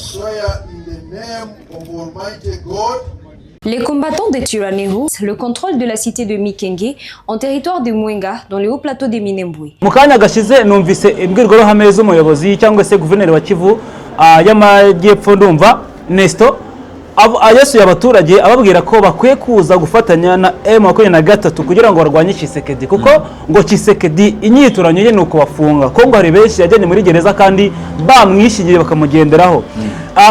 swear in the name of Almighty God. Les combattants des Twirwaneho, le contrôle de la cité de Mikenge en territoire de Mwenga dans le haut plateau de Minembwe. Mukanya gashize numvise imbwirwaruhame z'umuyobozi cyangwa se guverineri wa Kivu y'Amajyepfo ndumva Nesto yesuye abaturage ababwira ko bakwiye kuza gufatanya na M23 kugira ngo barwanye Tshisekedi kuko ngo Tshisekedi inyituranye ye nuko bafunga ko ngo hari benshi yajyanye muri gereza kandi bamwishigiye bakamugenderaho.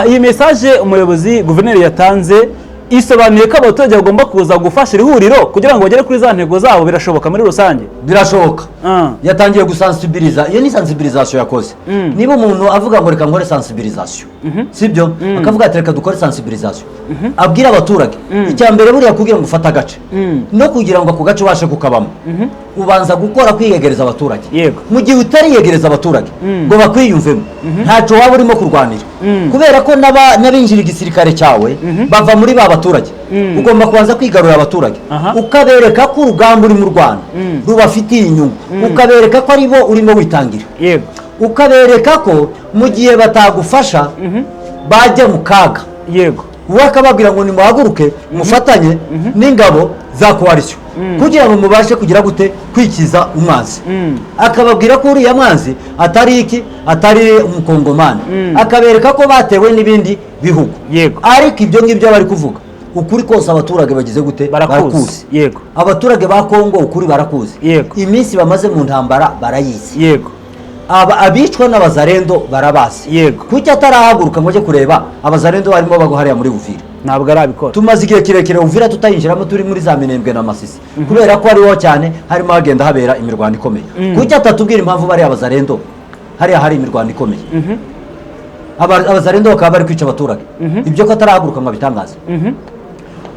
Iyi message umuyobozi guverineri yatanze isobanuye ko abaturage bagomba kuza gufasha ihuriro kugira ngo bagere kuri za ntego zabo. Birashoboka muri rusange? Birashoboka. Yatangiye gusensibiliza. Iyo ni sensibilisation yakoze. Niba umuntu avuga ngo reka nkore sensibilisation, sibyo? Akavuga ati reka dukore sensibilisation. Abwira abaturage icya mbere buriya kugira ngo ufata gace no kugira ngo ako gace washe kukabamo ubanza gukora kwiyegereza abaturage. Mu gihe utari yegereza abaturage ngo bakwiyumvemo ntaco waba urimo kurwanira kubera ko n'abinjira igisirikare cyawe bava muri ba baturage. Ugomba kubanza kwigarura abaturage ukabereka ko urugamba uri mu Rwanda rubafitiye inyungu, ukabereka ko ari bo urimo witangira, ukabereka ko mu gihe batagufasha bajya mu kaga. Wakababwira ngo nimuhaguruke mufatanye n'ingabo za coalition kugira ngo mubashe kugira gute kwikiza umwanzi. Akababwira ko uriya mwanzi atari umukongomani, akabereka ko batewe n'ibindi bihugu. Ariko ibyo ngibyo bari kuvuga ukuri kose abaturage bagize gute barakuzi. Abaturage ba Kongo ukuri barakuzi. Iminsi bamaze mu ntambara barayizi. Abicwa n'abazarendo barabasi. Kuki atarahaguruka ngo je kureba abazarendo barimo bagohariya muri Uvira? Ntabwo arabikora. Tumaze igihe kirekire Uvira tutayinjiramo, turi muri za Minembwe na Masisi kubera ko ariho cyane harimo hagenda habera imirwano ikomeye. Kuki atatubwira impamvu bari abazarendo hariya hari imirwano ikomeye? Abazarendo bakaba bari kwica abaturage. Ibyo ko atarahaguruka ngo bitangaze.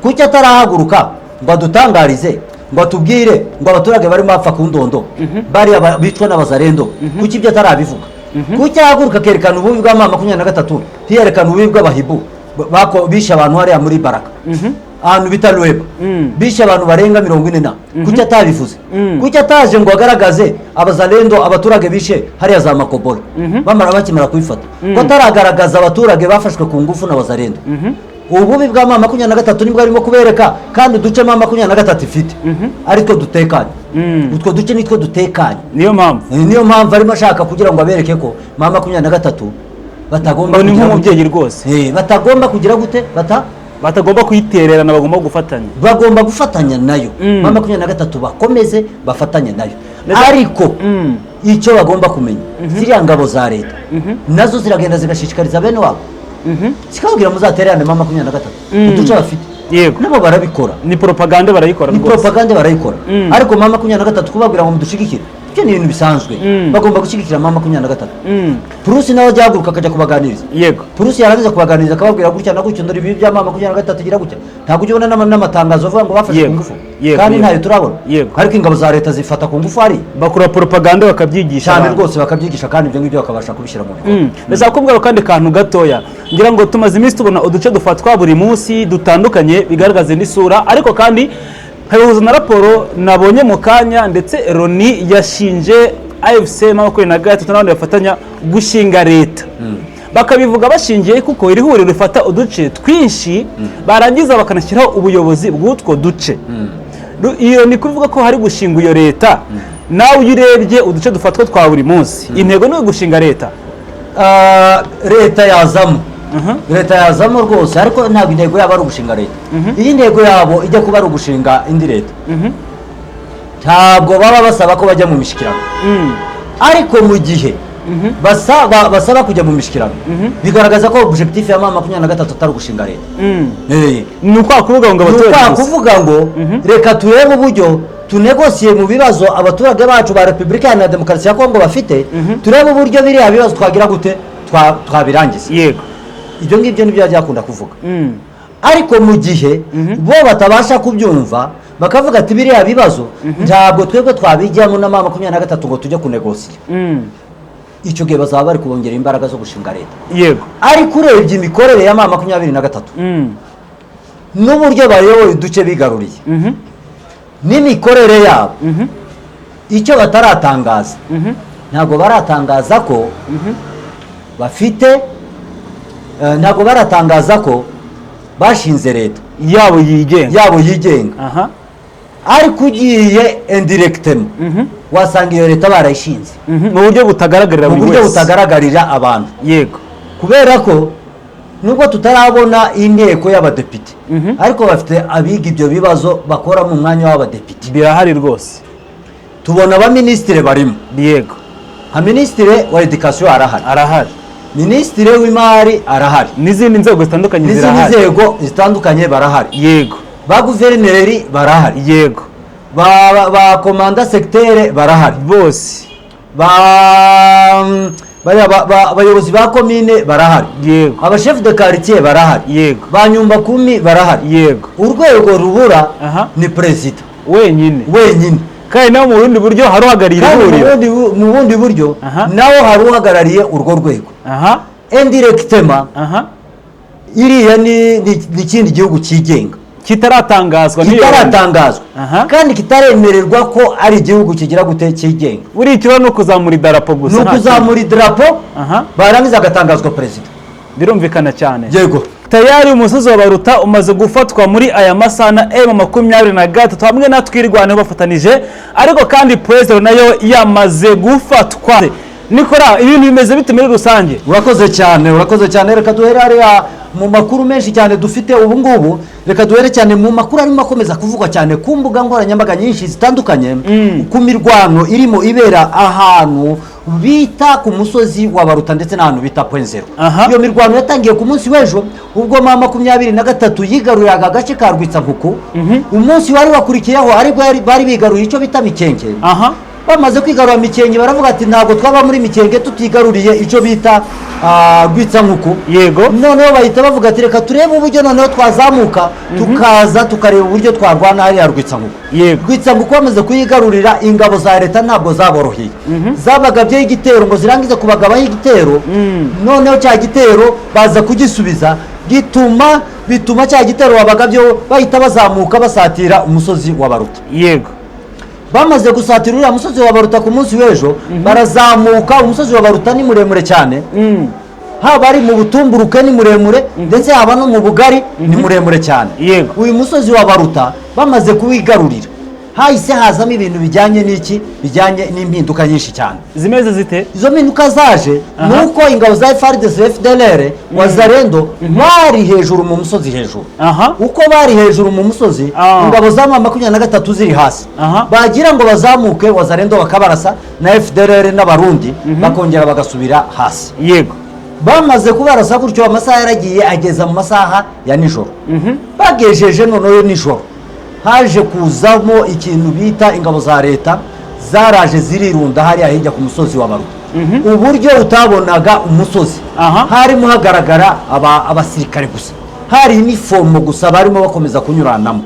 Kuki atarahaguruka ngo dutangarize ngo tubwire ngo abaturage bari mapfa ku ndondo bari bicwa n'abazarendo? Kuki ibyo atarabivuga? Kuki ahaguruka kerekana ububi bwa mama 23 hiyerekana ububi bw'abahibu bako bisha abantu hariya muri Baraka ahantu bita Lweba bisha abantu barenga 40. Kuki atabivuze? Kuki ataje ngo agaragaze abazarendo abaturage bishe hariya za Makobolo bamara bakimara kubifata? Ko ataragaragaza abaturage bafashwe ku ngufu n'abazarendo? Ububi bwa mama 23 nibwo arimo kubereka kandi duce mama 23 ifite ariko dutekanye. Utwo duce nitwo dutekanye. Niyo mpamvu arimo ashaka kugira ngo abereke ko mama 23 batagomba kugira nk'umubyeyi rwose. Batagomba kugira gute batagomba kuyitererana, bagomba gufatanya. Bagomba gufatanya nayo. Mama 23 bakomeze bafatanye nayo. Ariko icyo bagomba kumenya ziriya ngabo za leta nazo ziragenda zigashishikariza bene wabo sikabwira muzatererane mama 23 uduce bafite. Nabo barabikora. Ni propaganda barayikora. Ariko mama 23 kubabwira ngo mudushigikire ibyo ni ibintu bisanzwe. Bagomba gushigikira mama 23. Purusi nawe jyaguruka akajya kubaganiriza. Purusi yarangiza kubaganiriza akababwira gutya na gutya ndori bya mama 23 gira gutya. Ntabwo ujye ubona n'amatangazo avuga ngo bafashe ku ngufu kandi ntayo turabona. Ariko ingabo za leta zifata ku ngufu ari bakora propaganda bakabyigisha cyane rwose, bakabyigisha kandi ibyo ngibyo bakabasha kubishyira mu bikorwa. Bizakubwira kandi kantu gatoya ngira ngo tumaze iminsi tubona uduce dufatwa buri munsi dutandukanye bigaragaza n'isura, ariko kandi hayoboza na raporo nabonye mu kanya ndetse Roni yashinje AFC M23 n'abandi bafatanya gushinga leta. Bakabivuga bashingiye kuko iri huriro rifata uduce twinshi barangiza bakanashyiraho ubuyobozi bw'utwo duce. Iyo ni kuvuga ko hari gushinga iyo leta. Nawe uyirebye uduce dufatwa twa buri munsi, intego ni gushinga leta. Leta yazamo leta yazamo rwose, ariko ntabwo intego yabo ari ugushinga leta. Iyi ntego yabo ijya kuba ari ugushinga indi leta. Ntabwo baba basaba ko bajya mu mishikirano. Ariko mu gihe basaba kujya mu mishikirano bigaragaza ko objectif ya mama 23 atari gushinga leta. Ni uko kuvuga ngo abaturage kuvuga ngo reka turebe uburyo tunegosiye mu bibazo abaturage bacu ba Republika ya Demokarasi ya Kongo bafite, turebe uburyo biri abibazo twagira gute twabirangiza. Ibyo ngibyo nibyo yajya kuvuga. Ariko mu gihe bo batabasha kubyumva bakavuga ati biriya bibazo ntabwo twebwe twabijyamo na mama 23 ngo tujye kunegosiya, icyo gihe bazaba bari kubongera imbaraga zo gushinga leta. Ariko urebye imikorere ya mama 23 n'uburyo bayoboye uduce bigaruriye n'imikorere yabo, icyo bataratangaza ntabwo baratangaza ko bafite ntabwo baratangaza ko bashinze leta yabo yigenga. Aha. Ariko ugiye indirectement wasanga iyo leta barayishinze mu buryo butagaragarira buri wese, mu buryo butagaragarira abantu. Yego. Kubera ko nubwo tutarabona inteko y'abadepite ariko bafite abiga ibyo bibazo bakora mu mwanya w'abadepite, birahari rwose. tubona abaminisitiri barimo. Yego. nka minisitiri wa education arahari, minisitiri w'imari arahari, n'izindi nzego zitandukanye zirahari, n'izindi nzego zitandukanye barahari. Yego. ba guverineri barahari. Yego. ba komanda secteur barahari bose, abayobozi ba komine barahari. Yego. abashef de quartier barahari. Yego. ba nyumba kumi barahari. Yego. urwego rubura Aha. ni perezida wenyine, kandi nawe mu bundi buryo hari uhagarariye ihuriro, mu bundi buryo Aha. nawe hari uhagarariye urwo rwego. aha, indirectement aha, iriya ni ikindi gihugu cyigenga kitaratangazwa kitaratangazwa Aha. kandi kitaremererwa ko ari igihugu kigira gute cyigenga. buri ikibazo no kuzamura idarapo gusa, ni ukuzamura idarapo aha, barangiza agatangazwa perezida. birumvikana cyane. Yego. Tayari umusozi wa Baruta umaze gufatwa muri aya masaha na M23 hamwe na twirwaneho bafatanije, ariko kandi President nayo yamaze gufatwa. Nikora ibintu bimeze bite muri rusange? Urakoze cyane, reka duhere hariya mu makuru menshi cyane dufite ubu ngubu. Reka duhere cyane mu makuru arimo akomeza kuvugwa cyane ku mbuga nkoranyambaga nyinshi zitandukanye, ku mirwano irimo ibera ahantu bita ku musozi wa Baruta ndetse n'ahantu bita Point0. Iyo mirwano yatangiye ku munsi w'ejo ubwo M23 yigaruriraga agace ka Rwitsankuku. Umunsi wari wakurikiyeho ariko bari bigaruriye icyo bita Mikenge. Bamaze kwigarura Mikenge baravuga ati ntabwo twaba muri Mikenge tutigaruriye icyo bita Rwitsankuku. Yego. Noneho bahita bavuga ati reka turebe uburyo noneho twazamuka tukaza tukareba uburyo twarwana hariya Rwitsankuku. Yego. Rwitsankuku bamaze kuyigarurira, ingabo za leta ntabwo zaboroheye. Zabagabye igitero ngo zirangize kubagabaho igitero. Noneho cya gitero baza kugisubiza bituma cya gitero wabagabyo bahita bazamuka basatira umusozi wa Baruta. Yego. Bamaze gusatira uriya musozi wa Baruta ku munsi w'ejo barazamuka. Umusozi wa Baruta ni muremure cyane, haba ari mu butumburuke ni muremure ndetse haba no mu bugari ni muremure cyane. Yego. Uyu musozi wa Baruta bamaze kuwigarurira hahise hazamo ibintu bijyanye n'impinduka nyinshi cyane. Zimeze zite? Izo mpinduka zaje nuko ingabo za FARDC FDLR Wazalendo bari hejuru mu musozi hejuru. Uko bari hejuru mu musozi ingabo za M23 ziri hasi. Bagira ngo bazamuke Wazalendo bakabarasa na FDLR n'abarundi bakongera bagasubira hasi. Yego. Bamaze kubarasa gutyo amasaha yaragiye ageza mu masaha ya nijoro. Bagejeje noneho nijoro haje kuzamo ikintu bita ingabo za leta zaraje zirirunda hariya hirya ku musozi wa Baruta. Uburyo utabonaga umusozi harimo hagaragara abasirikare gusa, hari inifomo gusa barimo bakomeza kunyuranamo.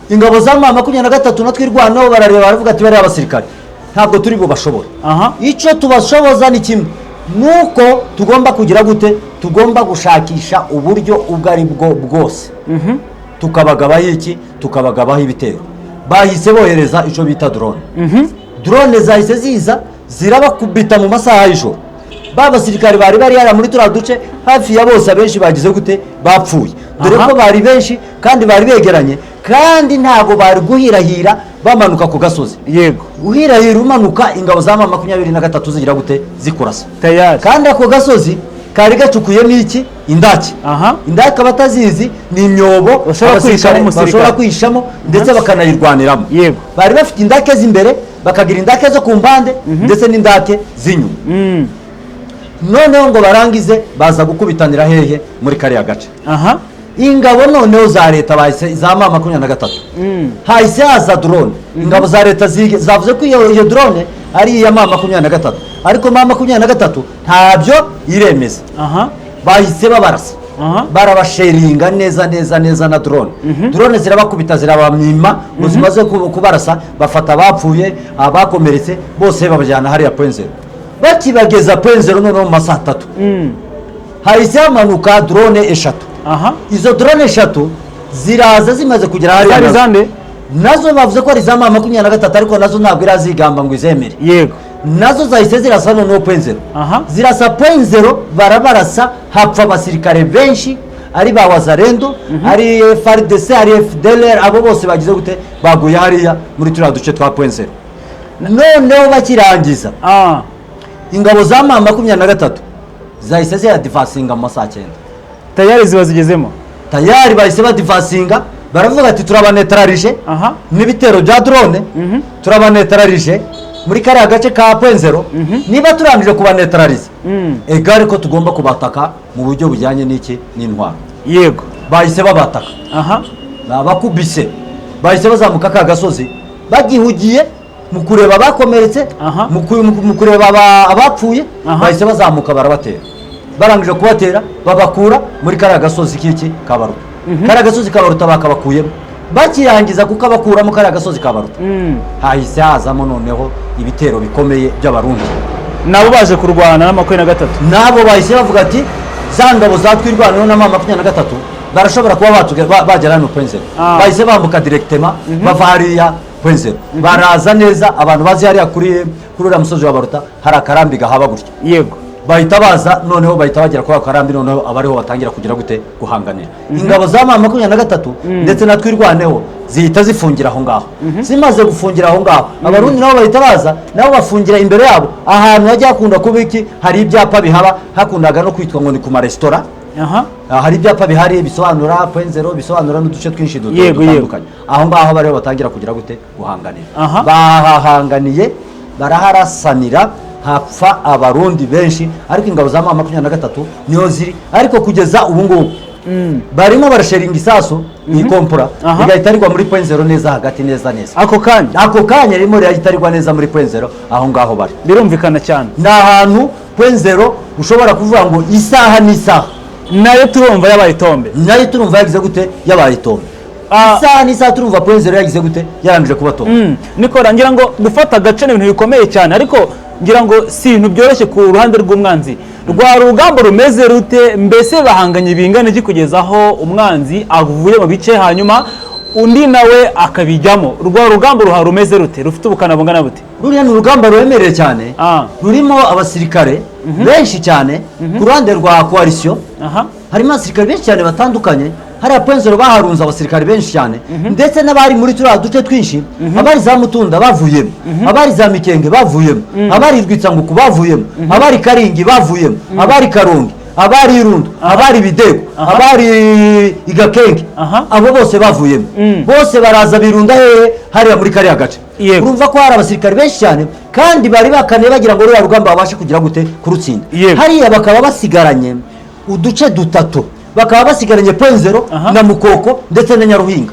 Ingabo za M23 na twirwanaho barareba baravuga ati bari abasirikare ntabwo turi bo bashobora. Icyo tubashoboza ni kimwe, nuko tugomba kugira gute, tugomba gushakisha uburyo ubwo ari bwo bwose tukabagabaho ibitero. Bahise bohereza icyo bita drone. Drone zahise ziza zirabakubita mu masaha y'ijoro. Basirikare bari yara muri turiya duce hafi ya bose abenshi bagize gute, bapfuye. Dore ko bari benshi kandi bari begeranye kandi ntabwo bari guhirahira bamanuka ku gasozi. Yego. Uhirahira umanuka ingabo za M23 zigira gute, zikurasa. Kandi ako gasozi kari gacukuyemo iki, indake. Indake abatazizi ni imyobo bashobora kwishamo ndetse bakanayirwaniramo. Yego. Bari bafite indake z'imbere bakagira indake zo ku mpande ndetse n'indake z'inyuma. Noneho ngo barangize baza gukubitanira hehe muri kariya gace. Ingabo noneho za leta bahise za M23 hahise haza drone. Ingabo za leta zavuze ko iyo drone ari iya M23 ariko M23 ntabyo iremeza. Bahise babarasa, barabasheringa neza na drone. Drone zirabakubita zirabamima ngo zimaze kubarasa bafata abapfuye abakomeretse bose babajyana hariya Point0. Bakibageza Point0 noneho mu masaha 3 hahise hamanuka drone 3. Izo drone 3 ziraza zimaze kugera hariya nazo bavuze ko ari za M23 ariko nazo ntabwo irazigamba ngo izemere. Yego. nazo zahise zirasa noneho point zero. Zirasa point zero, barabarasa hapfa abasirikare benshi ari ba wazarendo, ari FARDC, ari FDLR, abo bose bagize gute baguye hariya muri turiya duce twa point zero. Noneho bakirangiza ingabo za M23 zahise ziyadivasinga mu masaha 9 tayari ziba zigezemo, tayari bahise badivasinga, baravuga ati turabanetralije n'ibitero bya drone, turabanetralije muri kariya gace ka point zero. Niba turangije kubanetraliza egare ko tugomba kubataka mu buryo bujyanye n'iki n'intwaro. Yego, bahise babataka, bakubise, bahise bazamuka ka gasozi bagihugiye mu kureba bakomeretse, mu kureba abapfuye, bahise bazamuka barabatera. Barangije kubatera babakura muri kariya gasozi kiki Kabaruta. Kariya gasozi Kabaruta bakabakuyemo, bakirangiza kuko abakura mu kariya gasozi Kabaruta hahise hazamo noneho ibitero bikomeye by'abarundi, nabo baje kurwana na 23. Nabo bahise bavuga ati za ngabo zatwirwanira na 23 barashobora kuba bagera hano point zero. Bahise bambuka directement bava hariya point zero, baraza neza. Abantu bazi hariya kuri uriya musozi wa Baruta hari akarambi gahaba gutya. Yego, bahita baza noneho bahita bagera kwa karambi, noneho abariho batangira kugira gute guhanganira. Ingabo za M23 ndetse natwirwaneho zihita zifungira aho ngaho. Zimaze gufungira aho ngaho, abarundi nabo bahita baza nabo bafungira imbere yabo ahantu hajya hakunda kuba iki, hari ibyapa bihaba, hakundaga no kwitwa ngo ni ku maresitora. Hari ibyapa bihari bisobanura point zero, bisobanura n'uduce twinshi dutandukanye. Aho ngaho bariho batangira kugira gute guhanganira. Bahahanganiye, baraharasanira, hapfa abarundi benshi, ariko ingabo za M23 niho ziri. Ariko kugeza ubu ngubu barimo barasheringa isaso ikompura igahita arigwa muri point zero neza hagati neza. Ako kanya rimo rihita neza muri point zero aho ngaho bari. Birumvikana cyane, ni ahantu point zero ushobora kuvuga ngo isaha n'isaha nayo turumva yabaye tombe, nayo turumva yagize gute yabaye tombe. Isaha n'isaha turumva point zero yagize gute yarangije kuba tombe. Niko rangira ngo dufata agace n'ibintu bikomeye cyane, ariko ngira ngo si ibintu byoroshye ku ruhande rw'umwanzi. Rwa rugamba rumeze rute, mbese bahanganye bingana iki kugeza aho umwanzi avuye mu bice hanyuma undi nawe akabijyamo? Rwa rugamba rumeze rute, rufite ubukana bungana bute? Ruriya ni urugamba ruremereye cyane, rurimo abasirikare benshi cyane. Ku ruhande rwa coalition harimo abasirikare benshi cyane batandukanye. Hariya point zero baharunze abasirikare benshi cyane, ndetse n'abari muri turiya duce twinshi. Abari za Mutunda bavuyemo, abari za Mikenge bavuyemo, abari Rwitsanguku bavuyemo, abari Karingi bavuyemo, abari Karongi, abari Irundu, abari Bidego, abari Igakenge, abo bose bavuyemo. Bose baraza birunda hehe hariya muri kariya gace. Urumva ko hari abasirikare benshi cyane, kandi bari bakane bagira ngo ruriya rugamba babashe kugira gute kurutsinda. Hariya bakaba basigaranye uduce dutatu, bakaba basigaranye point zero na Mukoko ndetse na Nyaruhinga.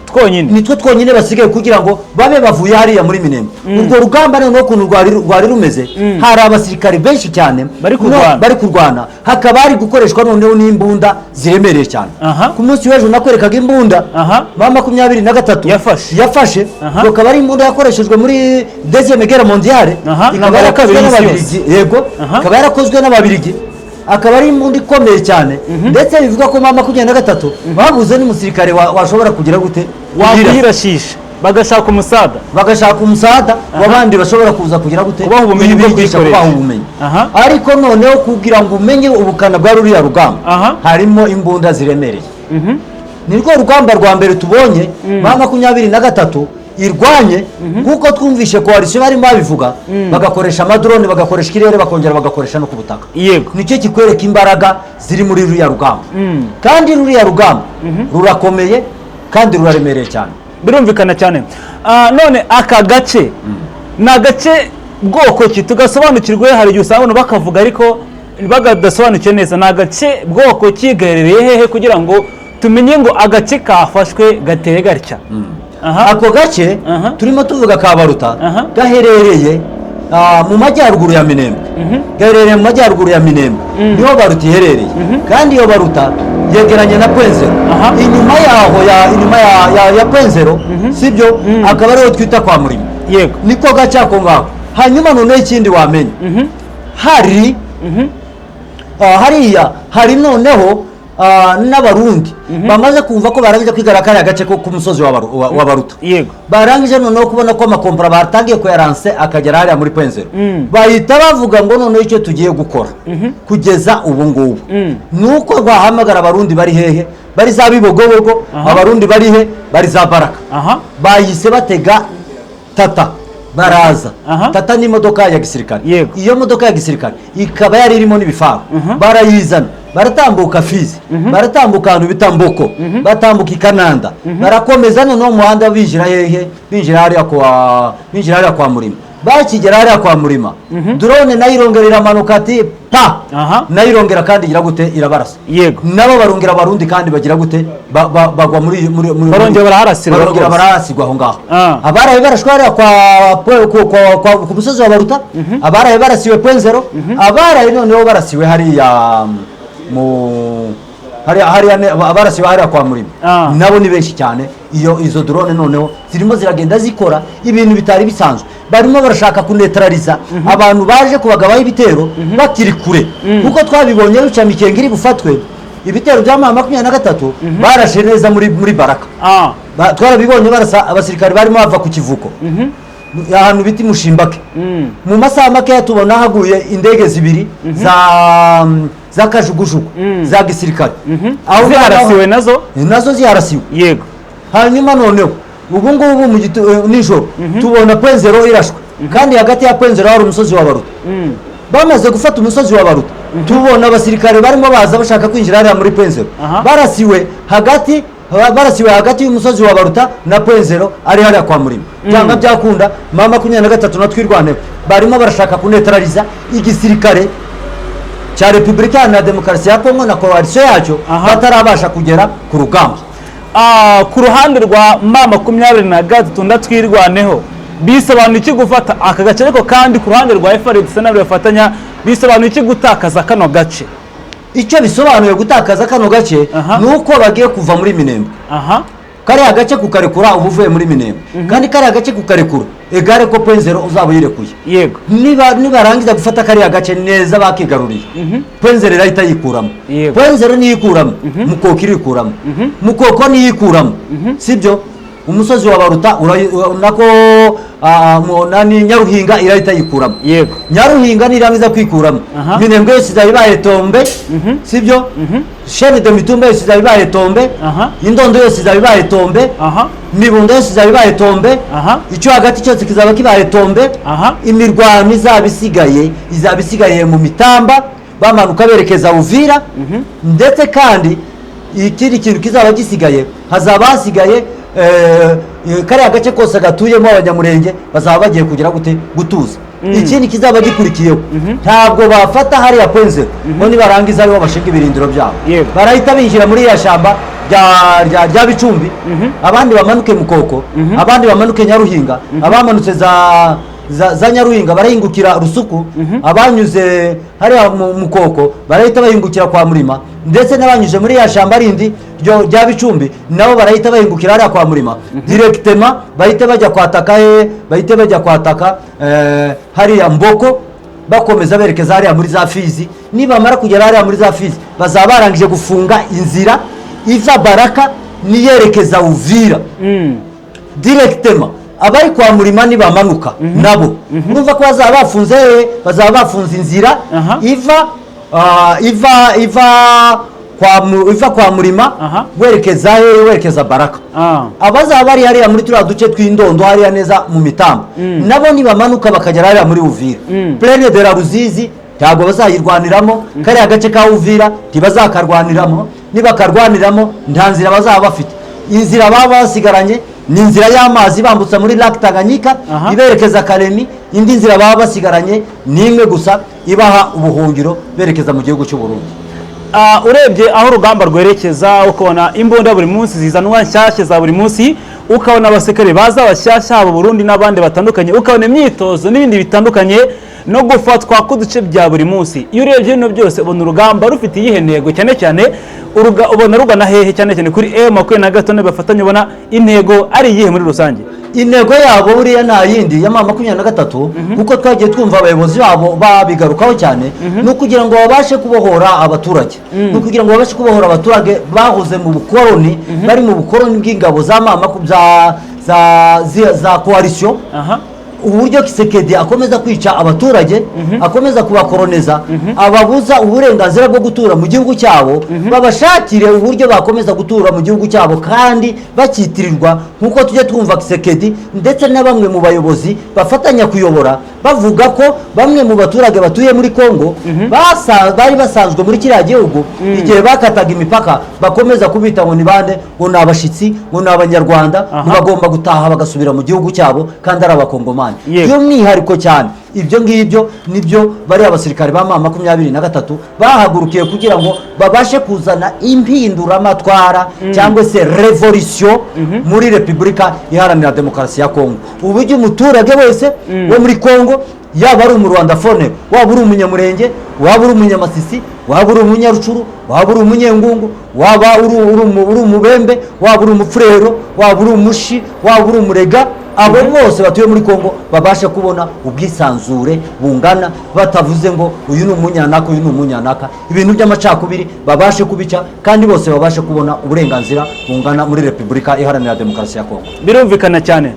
Nitwe twonyine basigaye kugira ngo babe bavuye hariya muri Minembwe. Urwo rugamba noneho ukuntu rwari rumeze, hari abasirikare benshi cyane bari kurwana, hakaba hari gukoreshwa noneho n'imbunda ziremereye cyane. Ku munsi w'ejo nakwerekaga imbunda M23 yafashe, bakaba ari imbunda yakoreshejwe muri Deuxième Guerre Mondiale, ikaba yarakozwe n'Ababiligi. Yego, ikaba yarakozwe n'Ababiligi, akaba ari imbunda ikomeye cyane. Ndetse bivuga ko M23 babuze n'umusirikare washobora kugira gute wakwirashisha, bagashaka umusada wabandi bashobora kuza kugira gute kubaha ubumenyi bwo kwikoresha. Ariko noneho kugira ngo umenye ubukana bwa ruriya rugamba harimo imbunda ziremereye. Nirwo rugamba rwa mbere tubonye M23 irwanye, nkuko twumvishe coalition barimo babivuga, bagakoresha amadrone, bagakoresha ikirere, bakongera bagakoresha no ku butaka. Nicyo kikwereka imbaraga ziri muri ruriya rugamba. Kandi ruriya rugamba rurakomeye kandi ruraremereye cyane. Birumvikana cyane. None aka gace na gace bwoko ki tugasobanukirwe? Hari igihe usanga bakavuga ariko bagadasobanukiye neza. Na gace bwoko ki gaherereye hehe kugira ngo tumenye ngo agace kafashwe gateye gatya? Ako gace turimo tuvuga ka Baruta gaherereye mu majyaruguru ya Minembwe. Gaherereye mu majyaruguru ya Minembwe, niho Baruta iherereye. Kandi iyo Baruta yegeranye na point zero. Inyuma yaho inyuma ya point zero, sibyo, akaba ariho twita kwa Murima. Yego, niko gace ako ngako. Hanyuma noneho ikindi wamenye, hari hariya hari noneho n'abarundi bamaze kumva ko barangije kwigaragara kariya gace ko ku musozi wa Baruta yego barangije noneho kubona ko amakompara batangiye kuyaranse akagera hariya muri Pwenzero bahita bavuga ngo noneho icyo tugiye gukora kugeza ubu ngubu nuko bahamagara abarundi bari hehe bari za Bibogobogo abarundi bari he bari za Baraka bayise batega Tata baraza Tata ni imodoka ya gisirikare iyo modoka ya gisirikare ikaba yari irimo n'ibifaru barayizana baratambuka Fizi baratambuka ahantu bita Mboko batambuka Ikananda barakomeza noneho umuhanda binjira hehe binjira hariya kwa Murima bakigera hariya kwa Murima drone nayo irongera iramanuka ati pa nayo irongera kandi igira gute irabarasa nabo barongera abarundi kandi bagira gute bagwa muri barongera barahasirwa aho ngaho abaraye barashwa hariya ku musozi wa Baruta abaraye barasiwe Pwenzero abaraye noneho barasiwe hariya abarasiwe hariya kwa Murima nabo ni benshi cyane izo drone noneho zirimo ziragenda zikora ibintu bitari bisanzwe barimo barashaka kunetraliza abantu baje kubagabaho ibitero bakiri kure kuko twabibonye ruca Mikenge iri bufatwe ibitero bya 23 barashe neza muri Baraka twarabibonye barasa abasirikare barimo bava ku kivuko ahantu biti Mushimbake mu masaha make tubona haguye indege zibiri za kajugujugu za gisirikare aho ziharasiwe nazo ziharasiwe yego hanyuma noneho ubu ngubu mu nijoro tubona Pwenzero irashwe kandi hagati ya Pwenzero hari umusozi wa Baruta bamaze gufata umusozi wa Baruta tubona abasirikare barimo baza bashaka kwinjira hariya muri Pwenzero barasiwe hagati y'umusozi wa Baruta na Pwenzero ari hariya kwa Murima cyangwa byakunda 23 na twirwaneho barimo barashaka kunetraliza igisirikare cya Repubulika ya Demokarasi ya Kongo na coalition yacyo batarabasha kugera ku rugamba ku ruhande rwa 23 ndatwirwaneho bisobanuye iki gufata aka gace ariko kandi ku ruhande rwa FARDC n'abari bafatanya bisobanuye iki gutakaza kano gace icyo bisobanuye gutakaza kano gace nuko bagiye kuva muri Minembwe kari agace kukarekura ubuvuye muri Minembwe kandi kari agace kukarekura egare ko Pwenzero uzaba yirekuye yego nibarangiza gufata kari agace neza bakigaruriye Pwenzero irahita yikuramo Pwenzero niyikuramo Mukoko irikuramo Mukoko niyikuramo sibyo umusozi wa Baruta nako nani Nyaruhinga irahita yikuramo yego Nyaruhinga nirangiza kwikuramo Minembwe yose izayibaye Tombe sibyo Shene de Mitumba yose izayibaye Tombe Indondo yose izayibaye Tombe Mibundo yose izayibaye Tombe icyo hagati cyose kizaba kibaye Tombe imirwano izabisigaye mu Mitamba bamanuka berekeza Uvira ndetse kandi ikindi kintu kizaba gisigaye hazaba hasigaye kari agace kose gatuyemo abanyamurenge bazaba bagiye kugira gute gutuza ikindi kizaba gikurikiyeho ntabwo bafata hariya Pwenzero ngo nibarangiza ariho bashinga ibirindiro byabo barahita binjira muri ya shamba rya Bicumbi abandi bamanuke Mukoko abandi bamanuke Nyaruhinga abamanutse za Nyaruhinga barahingukira Rusuku abanyuze hariya Mukoko barahita bahingukira kwa Murima ndetse n'abanyuze muri ya shamba rindi rya Bicumbi nabo barahita bahingukira hariya kwa Murima directement bahita bajya kwataka hariya Mboko bakomeza berekeza hariya muri za Fizi nibamara kugera hariya muri za Fizi bazaba barangije gufunga inzira iva Baraka niyerekeza Uvira directement abari kwa Murima nibamanuka nabo urumva ko bazaba bafunze inzira iva kwa Murima werekeza Baraka abazaba bari hariya muri turiya duce tw'Indondo hariya neza mu Mitamba nabo nibamanuka bakagera hariya muri Uvira Plaine de la Ruzizi ntabwo bazayirwaniramo kariya gace ka Uvira ntibazakarwaniramo nibakarwaniramo nta nzira bazaba bafite inzira baba basigaranye ni inzira y'amazi bambutsa muri Lac Tanganyika iberekeza Kalemi indi nzira baba basigaranye ni imwe gusa ibaha ubuhungiro berekeza mu gihugu cy'u Burundi urebye aho urugamba rwerekeza ukabona imbunda buri munsi zizanwa nshyashya za buri munsi ukabona abasekere baza bashyashya abo Burundi n'abandi batandukanye ukabona imyitozo n'ibindi bitandukanye no gufatwa k'uduce bya buri munsi iyo urebye bino byose ubona urugamba rufite iyihe ntego cyane cyane ubona rugana hehe cyane cyane kuri M23 bafatanye ubona intego ari iyihe muri rusange intego yabo buriya nta yindi ya mama 23 kuko twagiye twumva abayobozi babo babigarukaho cyane no kugira ngo babashe kubohora abaturage no kugira ngo babashe kubohora abaturage bahoze mu bukoroni bari mu bukoroni bw'ingabo za mama za coalition uburyo Kisekedi akomeza kwica abaturage akomeza kubakoroneza ababuza uburenganzira bwo gutura mu gihugu cyabo babashakire uburyo bakomeza gutura mu gihugu cyabo kandi bakitirirwa nkuko tujye twumva Kisekedi ndetse na bamwe mu bayobozi bafatanya kuyobora bavuga ko bamwe mu baturage batuye muri Kongo bari basanzwe muri kiriya gihugu igihe bakataga imipaka bakomeza kubita ngo ni bande ngo ni abashitsi ngo ni abanyarwanda bagomba gutaha bagasubira mu gihugu cyabo kandi ari abakongomani by'umwihariko cyane ibyo ngibyo nibyo bari abasirikare ba mama 23 bahagurukiye kugira ngo babashe kuzana impinduramatwara cyangwa se revolution muri Repubulika Iharanira Demokarasi ya Kongo. Uburyo umuturage wese wo muri Kongo yaba ari umurwandafone waba uri umunyamurenge waba uri umunyamasisi waba uri umunyarucuru waba uri umunyengungu waba uri umubembe waba uri umufurero waba uri umushi waba uri umurega abo bose batuye muri Kongo babasha kubona ubwisanzure bungana batavuze ngo uyu ni umunyanaka uyu ni umunyanaka ibintu by'amacakubiri babashe kubica kandi bose babashe kubona uburenganzira bungana muri Repubulika Iharanira Demokarasi ya Kongo. Birumvikana cyane.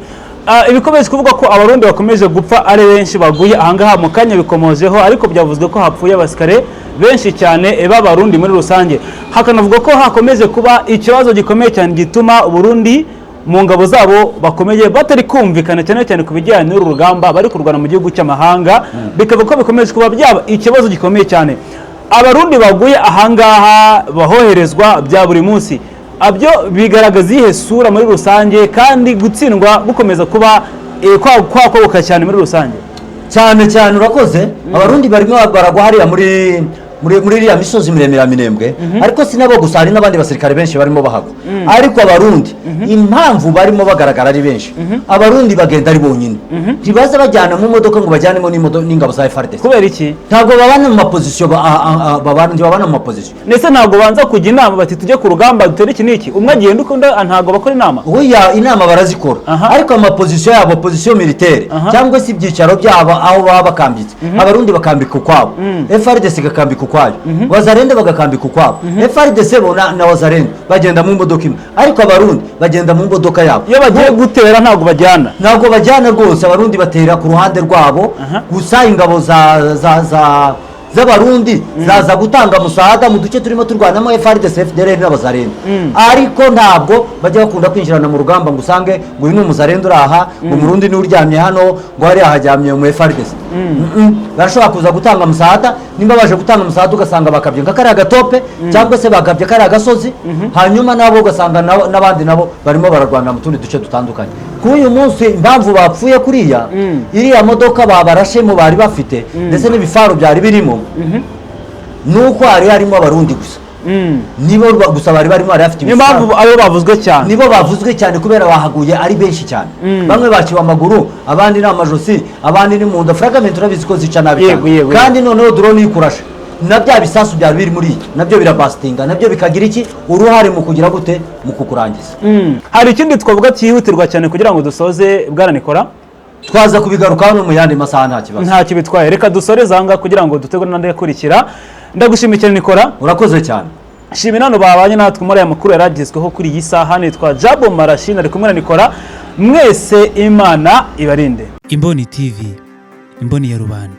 Ibikomeje kuvuga ko abarundi bakomeje gupfa ari benshi baguye ahangaha mu kanya bikomojeho ariko byavuzwe ko hapfuye abasikare benshi cyane b'abarundi muri rusange hakanavuga ko hakomeje kuba ikibazo gikomeye cyane gituma Burundi mu ngabo zabo bakomeye batari kumvikana cyane cyane ku bijyanye n'uru rugamba bari kurwana mu gihugu cy'amahanga bikaba ko bikomeje kuba byaba ikibazo gikomeye cyane abarundi baguye ahangaha bahoherezwa bya buri munsi abyo bigaragaza ihe sura muri rusange kandi gutsindwa gukomeza kuba kwakoboka cyane muri rusange cyane urakoze abarundi barimo baragwa hariya muri iriya misozi miremire minembwe ariko sinabo gusa hari n'abandi basirikare benshi barimo bahagwa ariko abarundi impamvu barimo bagaragara ari benshi abarundi bagenda ari bonyine ntibaza bajyana mu modoka ngo bajyanemo n'ingabo za FARDC kubera iki ntabwo babana mu maposition babana mu maposition nese ntabwo banza kujya inama bati tujye ku rugamba dutere iki niki umwe agiye ndukunda ntabwo bakora inama oya inama barazikora ariko amaposition yabo position militaire cyangwa se ibyicaro byabo aho baba bakambitse abarundi bakambika ukwabo FARDC gakambika ukwayo wazarende bagakambika ukwabo FARDC bo na wazarende bagenda mu modoka imwe ariko abarundi bagenda mu modoka yabo iyo bagiye gutera ntabwo bajyana rwose abarundi batera ku ruhande rwabo gusa ingabo z'abarundi zaza gutanga musahada mu duce turimo turwanamo FARDC FDLR n'abazarende ariko ntabwo bajya bakunda kwinjirana mu rugamba ngo usange ngo uyu ni umuzarende uraha ngo umurundi ni uryamye hano ngo hari ahajyamye mu FARDC barashobora kuza gutanga musahada nimba baje gutanga musahada ugasanga bakabye nk'akari agatope cyangwa se bakabye kari agasozi hanyuma nabo ugasanga n'abandi nabo barimo bararwana mu tundi duce dutandukanye kuri uyu munsi impamvu bapfuye kuriya iriya modoka babarashemo bari bafite ndetse n'ibifaro byari birimo nuko harimo abarundi gusa nibo gusa bari afite ibifaro niyo mpamvu bavuzwe cyane nibo bavuzwe cyane kubera bahaguye ari benshi cyane bamwe baciwe amaguru abandi ni amajosi abandi ni mu nda fragment urabizi ko zica nabi kandi noneho drone yikurasha na bya bisasu byari biri muri nabyo birabastinga nabyo bikagira iki uruhare mu kugira gute mu kukurangiza hari ikindi twavuga cyihutirwa cyane kugira ngo dusoze bwana Nikora twaza kubigarukaho no mu yandi masaha nta kibazo nta kibitwaye reka dusoreze hanga kugira ngo dutegure n'andi yakurikira ndagushimiye cyane Nikora urakoze cyane shimira no babanye natwe muri aya makuru yaragezweho kuri iyi saha nitwa Jabo Marashina ari kumwe na Nikora mwese Imana ibarinde Imboni TV imboni ya rubanda.